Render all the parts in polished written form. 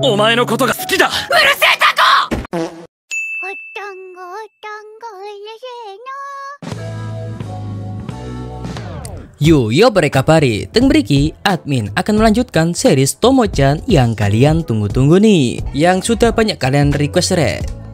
お前のことが好きだ。うるせえタコ。Yo bre kabare, teng mriki admin akan melanjutkan series Tomo-chan yang kalian tunggu-tunggu nih, yang sudah banyak kalian request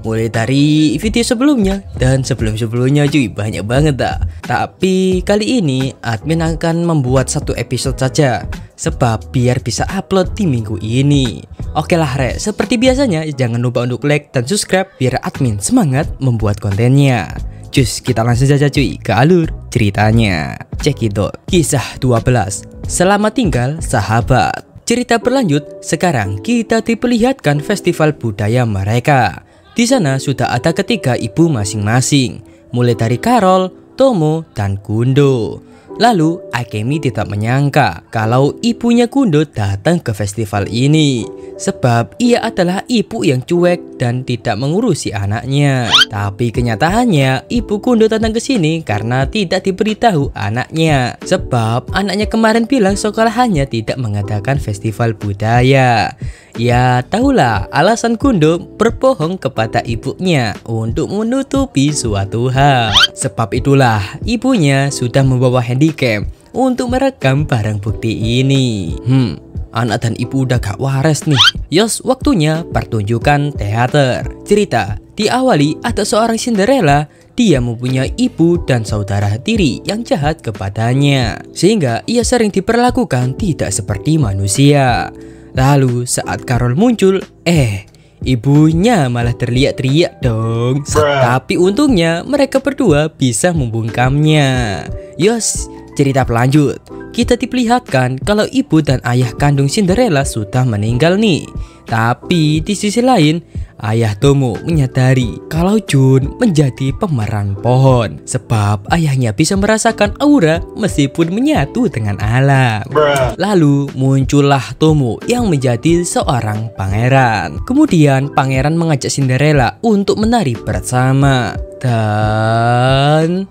mulai dari video sebelumnya dan sebelum-sebelumnya cuy, banyak banget dah. Tapi kali ini admin akan membuat satu episode saja, sebab biar bisa upload di minggu ini. Oke lah re, seperti biasanya jangan lupa untuk like dan subscribe biar admin semangat membuat kontennya. Cus, kita langsung saja cuy ke alur ceritanya. Cekidot, kisah 12, Selamat Tinggal Sahabat. Cerita berlanjut, sekarang kita diperlihatkan festival budaya mereka. Di sana sudah ada ketiga ibu masing-masing, mulai dari Carol, Tomo, dan Kundo. Lalu Akemi tidak menyangka kalau ibunya Kundo datang ke festival ini, sebab ia adalah ibu yang cuek dan tidak mengurusi anaknya. Tapi kenyataannya ibu Kundo datang ke sini karena tidak diberitahu anaknya, sebab anaknya kemarin bilang sekolahannya tidak mengadakan festival budaya. Ya tahulah alasan Kundo berbohong kepada ibunya untuk menutupi suatu hal. Sebab itulah ibunya sudah membawa handycam untuk merekam barang bukti ini. Anak dan ibu udah gak waras nih. Yos, waktunya pertunjukan teater. Cerita diawali ada seorang Cinderella. Dia mempunyai ibu dan saudara tiri yang jahat kepadanya, sehingga ia sering diperlakukan tidak seperti manusia. Lalu saat Carol muncul, ibunya malah teriak-teriak dong. Tapi untungnya mereka berdua bisa membungkamnya. Yos, cerita berlanjut. Kita diperlihatkan kalau ibu dan ayah kandung Cinderella sudah meninggal nih. Tapi di sisi lain, ayah Tomo menyadari kalau Jun menjadi pemeran pohon, sebab ayahnya bisa merasakan aura meskipun menyatu dengan alam. Lalu muncullah Tomo yang menjadi seorang pangeran. Kemudian pangeran mengajak Cinderella untuk menari bersama. Dan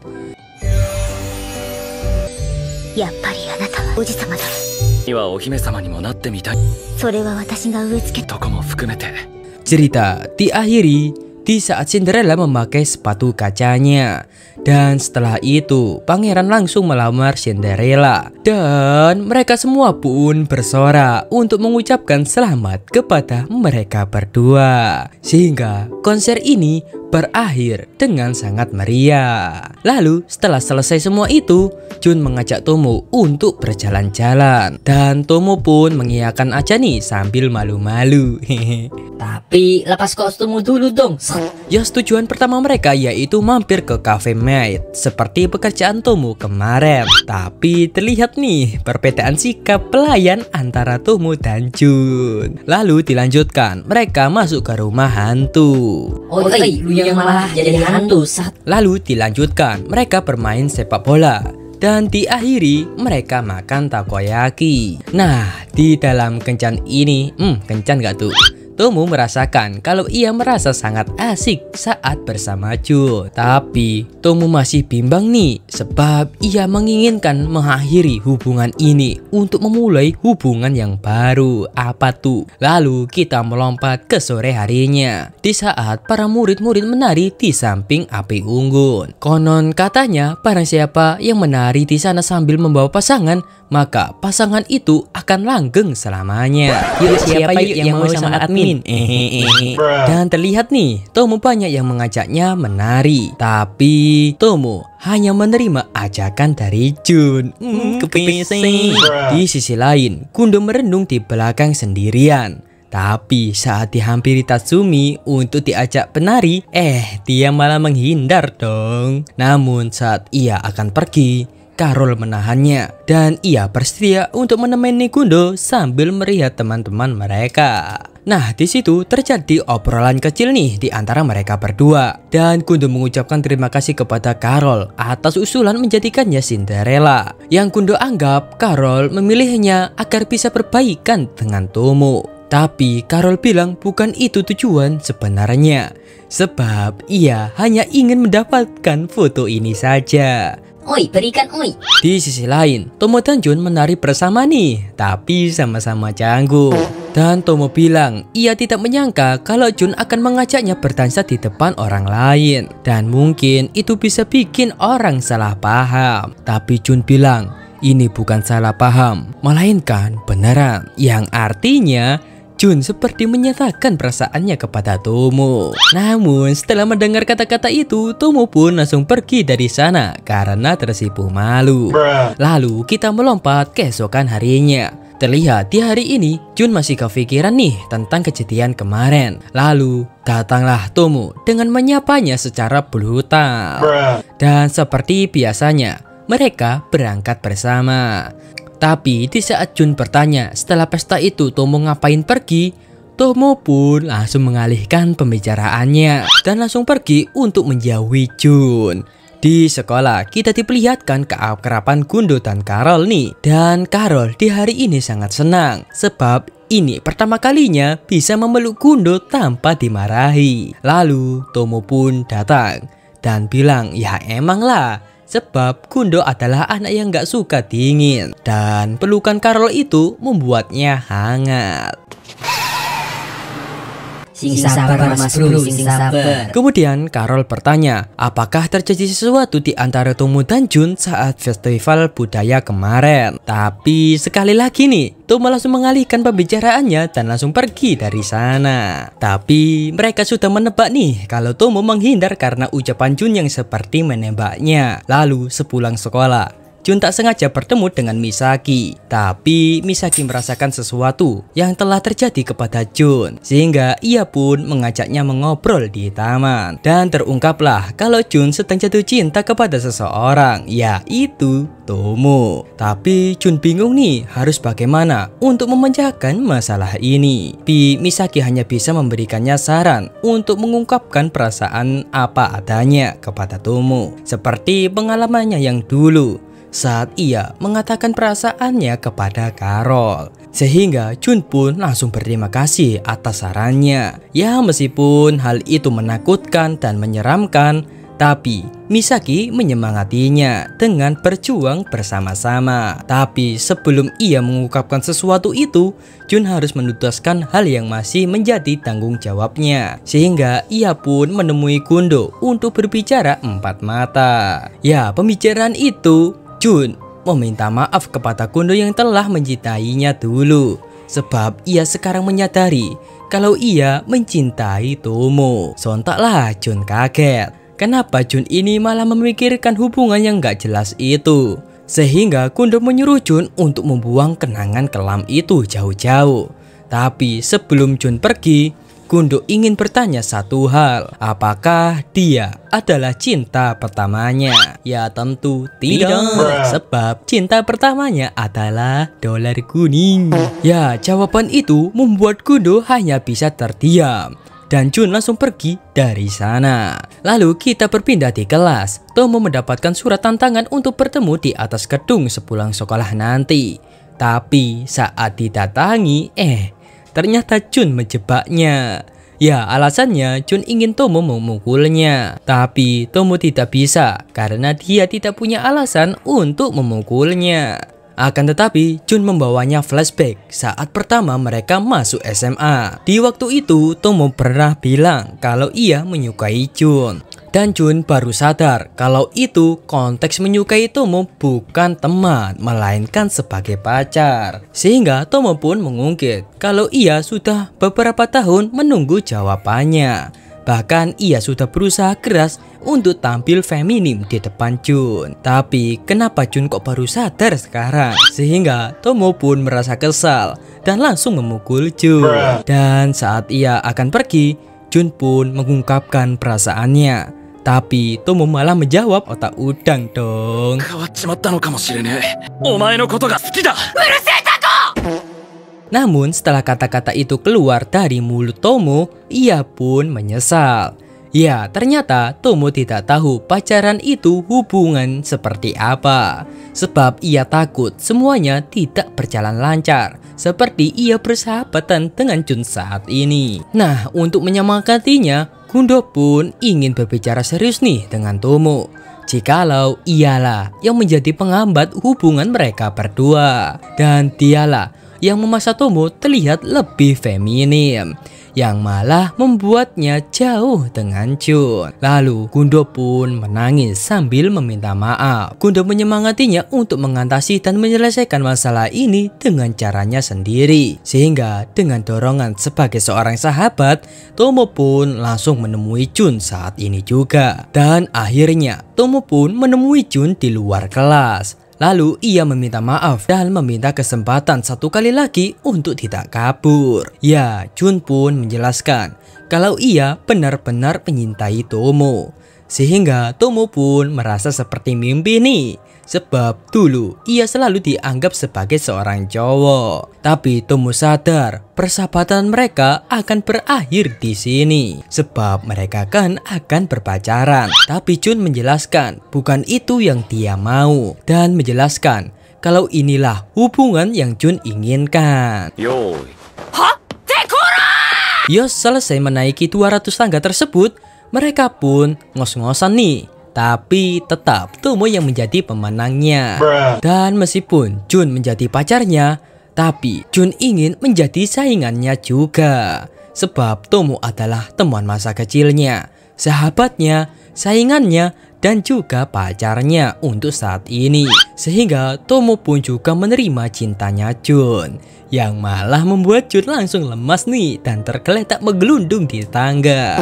cerita diakhiri di saat Cinderella memakai sepatu kacanya. Dan setelah itu pangeran langsung melamar Cinderella. Dan mereka semua pun bersorak untuk mengucapkan selamat kepada mereka berdua, sehingga konser ini berakhir dengan sangat meriah. Lalu setelah selesai semua itu, Jun mengajak Tomo untuk berjalan-jalan, dan Tomo pun mengiyakan aja nih sambil malu-malu. Tapi lepas kostummu dulu dong. Ya, tujuan pertama mereka yaitu mampir ke cafe maid seperti pekerjaan Tomo kemarin. Tapi terlihat nih perbedaan sikap pelayan antara Tomo dan Jun. Lalu dilanjutkan mereka masuk ke rumah hantu. Lu yang malah jadi hantu. Lalu dilanjutkan mereka bermain sepak bola. Dan diakhiri mereka makan takoyaki. Nah, di dalam kencan ini, kencan gak tuh? Tomo merasakan kalau ia merasa sangat asik saat bersama Jun. Tapi Tomo masih bimbang nih, sebab ia menginginkan mengakhiri hubungan ini untuk memulai hubungan yang baru. Apa tuh? Lalu kita melompat ke sore harinya, di saat para murid-murid menari di samping api unggun. Konon katanya barang siapa yang menari di sana sambil membawa pasangan, maka pasangan itu akan langgeng selamanya. Siapa yuk yang mau sama admin? Dan terlihat nih Tomo banyak yang mengajaknya menari, tapi Tomo hanya menerima ajakan dari Jun. Di sisi lain, Kundo merenung di belakang sendirian. Tapi saat dihampiri Tatsumi untuk diajak penari, dia malah menghindar dong. Namun saat ia akan pergi, Carol menahannya dan ia bersedia untuk menemani Kundo sambil melihat teman-teman mereka. Nah, di situ terjadi obrolan kecil nih di antara mereka berdua, dan Kundo mengucapkan terima kasih kepada Carol atas usulan menjadikannya Cinderella, yang Kundo anggap Carol memilihnya agar bisa berbaikan dengan Tomo. Tapi Carol bilang bukan itu tujuan sebenarnya, sebab ia hanya ingin mendapatkan foto ini saja. Oi, berikan oi. Di sisi lain, Tomo dan Jun menari bersama nih, tapi sama-sama canggung. Dan Tomo bilang ia tidak menyangka kalau Jun akan mengajaknya berdansa di depan orang lain. Dan mungkin itu bisa bikin orang salah paham. Tapi Jun bilang ini bukan salah paham, melainkan beneran. Yang artinya Jun seperti menyatakan perasaannya kepada Tomo. Namun setelah mendengar kata-kata itu, Tomo pun langsung pergi dari sana karena tersipu malu. Lalu kita melompat keesokan harinya. Terlihat di hari ini Jun masih kepikiran nih tentang kejadian kemarin. Lalu datanglah Tomo dengan menyapanya secara brutal. Dan seperti biasanya mereka berangkat bersama. Tapi di saat Jun bertanya setelah pesta itu Tomo ngapain pergi, Tomo pun langsung mengalihkan pembicaraannya dan langsung pergi untuk menjauhi Jun. Di sekolah kita diperlihatkan keakraban Gundo dan Carol nih. Dan Carol di hari ini sangat senang sebab ini pertama kalinya bisa memeluk Gundo tanpa dimarahi. Lalu Tomo pun datang dan bilang ya emanglah, sebab Gundo adalah anak yang gak suka dingin. Dan pelukan Carol itu membuatnya hangat. Sing sabar mas bro, sing sabar. Kemudian Carol bertanya, apakah terjadi sesuatu di antara Tomo dan Jun saat festival budaya kemarin? Tapi sekali lagi nih, Tomo langsung mengalihkan pembicaraannya dan langsung pergi dari sana. Tapi mereka sudah menebak nih kalau Tomo menghindar karena ucapan Jun yang seperti menembaknya. Lalu sepulang sekolah, Jun tak sengaja bertemu dengan Misaki. Tapi Misaki merasakan sesuatu yang telah terjadi kepada Jun, sehingga ia pun mengajaknya mengobrol di taman. Dan terungkaplah kalau Jun sedang jatuh cinta kepada seseorang, yaitu Tomo. Tapi Jun bingung nih harus bagaimana untuk memecahkan masalah ini. Misaki hanya bisa memberikannya saran untuk mengungkapkan perasaan apa adanya kepada Tomo, seperti pengalamannya yang dulu saat ia mengatakan perasaannya kepada Carol. Sehingga Jun pun langsung berterima kasih atas sarannya. Ya meskipun hal itu menakutkan dan menyeramkan, tapi Misaki menyemangatinya dengan berjuang bersama-sama. Tapi sebelum ia mengungkapkan sesuatu itu, Jun harus menuntaskan hal yang masih menjadi tanggung jawabnya. Sehingga ia pun menemui Gundo untuk berbicara empat mata. Ya pembicaraan itu Jun meminta maaf kepada Gundo yang telah mencintainya dulu, sebab ia sekarang menyadari kalau ia mencintai Tomo. Sontaklah Jun kaget. Kenapa Jun ini malah memikirkan hubungan yang gak jelas itu? Sehingga Gundo menyuruh Jun untuk membuang kenangan kelam itu jauh-jauh. Tapi sebelum Jun pergi, Gundo ingin bertanya satu hal, apakah dia adalah cinta pertamanya? Ya tentu tidak, sebab cinta pertamanya adalah dolar kuning. Ya jawaban itu membuat Gundo hanya bisa terdiam. Dan Jun langsung pergi dari sana. Lalu kita berpindah di kelas. Tomo mendapatkan surat tantangan untuk bertemu di atas gedung sepulang sekolah nanti. Tapi saat didatangi, ternyata Jun menjebaknya. Ya alasannya Jun ingin Tomo memukulnya. Tapi Tomo tidak bisa karena dia tidak punya alasan untuk memukulnya. Akan tetapi Jun membawanya flashback saat pertama mereka masuk SMA. Di waktu itu Tomo pernah bilang kalau ia menyukai Jun. Dan Jun baru sadar kalau itu konteks menyukai Tomo bukan teman, melainkan sebagai pacar. Sehingga Tomo pun mengungkit kalau ia sudah beberapa tahun menunggu jawabannya. Bahkan ia sudah berusaha keras untuk tampil feminim di depan Jun. Tapi kenapa Jun kok baru sadar sekarang? Sehingga Tomo pun merasa kesal dan langsung memukul Jun. Dan saat ia akan pergi, Jun pun mengungkapkan perasaannya. Tapi Tomo malah menjawab otak udang dong. Namun setelah kata-kata itu keluar dari mulut Tomo, ia pun menyesal. Ya ternyata Tomo tidak tahu pacaran itu hubungan seperti apa. Sebab ia takut semuanya tidak berjalan lancar seperti ia bersahabatan dengan Jun saat ini. Nah untuk menyemangatinya, Gundo pun ingin berbicara serius nih dengan Tomo. Jikalau ialah yang menjadi penghambat hubungan mereka berdua. Dan dialah yang memaksa Tomo terlihat lebih feminim, yang malah membuatnya jauh dengan Jun. Lalu Gundo pun menangis sambil meminta maaf. Gundo menyemangatinya untuk mengatasi dan menyelesaikan masalah ini dengan caranya sendiri. Sehingga dengan dorongan sebagai seorang sahabat, Tomo pun langsung menemui Jun saat ini juga. Dan akhirnya Tomo pun menemui Jun di luar kelas. Lalu ia meminta maaf dan meminta kesempatan satu kali lagi untuk tidak kabur. Ya, Jun pun menjelaskan kalau ia benar-benar menyintai Tomo. Sehingga Tomo pun merasa seperti mimpi nih. Sebab dulu ia selalu dianggap sebagai seorang cowok. Tapi Tomo sadar persahabatan mereka akan berakhir di sini. Sebab mereka kan akan berpacaran. Tapi Jun menjelaskan bukan itu yang dia mau. Dan menjelaskan kalau inilah hubungan yang Jun inginkan. Yos selesai menaiki 200 tangga tersebut, mereka pun ngos-ngosan nih. Tapi tetap Tomo yang menjadi pemenangnya. Dan meskipun Jun menjadi pacarnya, tapi Jun ingin menjadi saingannya juga. Sebab Tomo adalah teman masa kecilnya, sahabatnya, saingannya, dan juga pacarnya untuk saat ini. Sehingga Tomo pun juga menerima cintanya Jun, yang malah membuat Jun langsung lemas nih dan tergeletak menggelundung di tangga.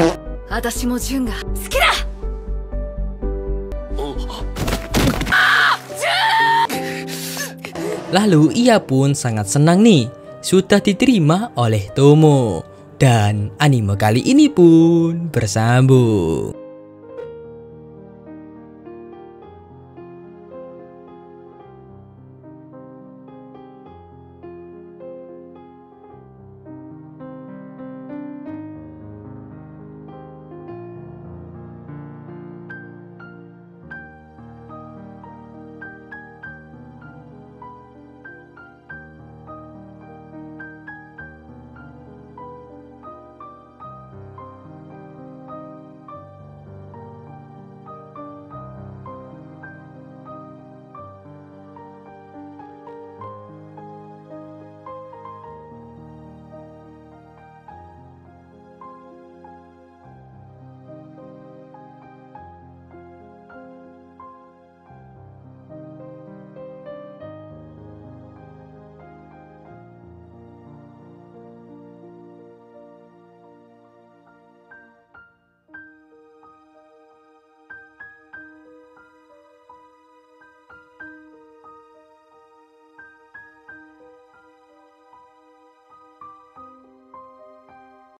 Lalu ia pun sangat senang nih sudah diterima oleh Tomo. Dan anime kali ini pun bersambung.